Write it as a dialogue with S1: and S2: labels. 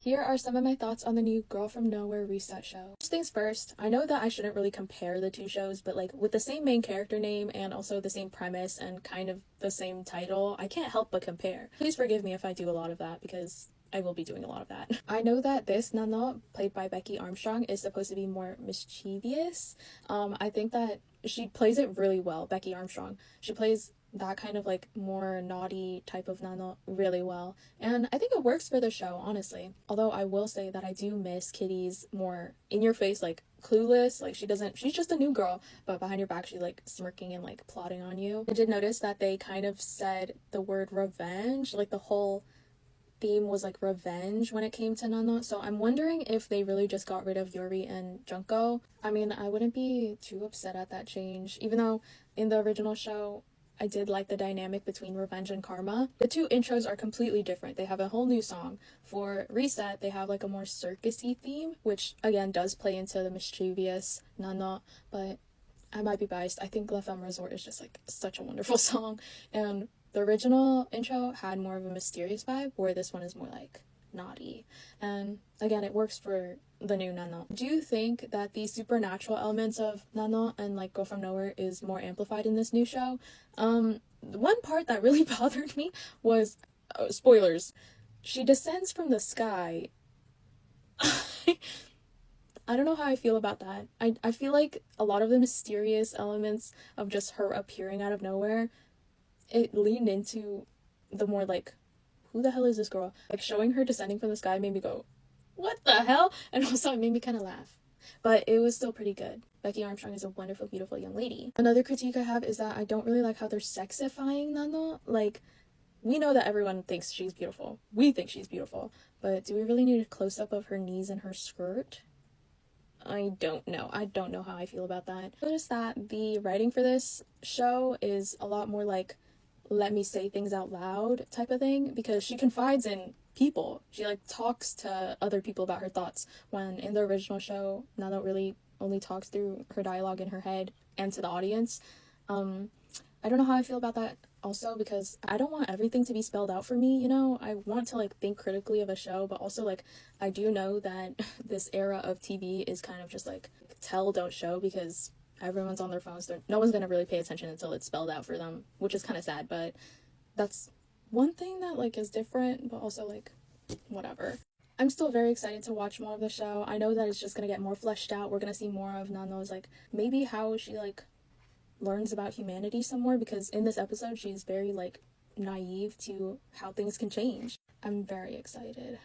S1: Here are some of my thoughts on the new Girl From Nowhere Reset show. First things first, I know that I shouldn't really compare the two shows, but like with the same main character name and also the same premise and kind of the same title, I can't help but compare. Please forgive me if I do a lot of that because I will be doing a lot of that. I know that this Nano, played by Becky Armstrong, is supposed to be more mischievous. I think that she plays it really well, Becky Armstrong. She plays that kind of like more naughty type of Nano really well, and I think it works for the show, honestly. Although I will say that I do miss Kitty's more in your face, like clueless, like she's just a new girl, but behind your back she's like smirking and like plotting on you. I did notice that they kind of said the word revenge, like the whole theme was like revenge when it came to Nano, so I'm wondering if they really just got rid of Yuri and Junko. I mean, I wouldn't be too upset at that change, even though in the original show I did like the dynamic between Revenge and Karma. The two intros are completely different. They have a whole new song. For Reset, they have like a more circusy theme, which again does play into the mischievous Nano, but I might be biased. I think La Femme Resort is just like such a wonderful song, and the original intro had more of a mysterious vibe, where this one is more like naughty. And again, it works for the new Nano. Do you think that the supernatural elements of Nano and like Go From Nowhere is more amplified in this new show? One part that really bothered me was spoilers. She descends from the sky. I don't know how I feel about that. I feel like a lot of the mysterious elements of just her appearing out of nowhere, it leaned into the more like, who the hell is this girl? Like showing her descending from the sky made me go, what the hell? And also it made me kind of laugh. But it was still pretty good. Becky Armstrong is a wonderful, beautiful young lady. Another critique I have is that I don't really like how they're sexifying Nano. Like, we know that everyone thinks she's beautiful. We think she's beautiful. But do we really need a close-up of her knees and her skirt? I don't know. I don't know how I feel about that. I noticed that the writing for this show is a lot more like, let me say things out loud type of thing, because she confides in people. She like talks to other people about her thoughts, when in the original show Nana really only talks through her dialogue in her head and to the audience. I don't know how I feel about that also, because I don't want everything to be spelled out for me, you know? I want to like think critically of a show, but also like I do know that this era of TV is kind of just like tell, don't show, because everyone's on their phones. No one's gonna really pay attention until it's spelled out for them, which is kind of sad, but that's one thing that like is different, but also like whatever. I'm still very excited to watch more of the show. I know that it's just gonna get more fleshed out. We're gonna see more of Nano's like maybe how she like learns about humanity some more, because in this episode she's very like naive to how things can change. I'm very excited.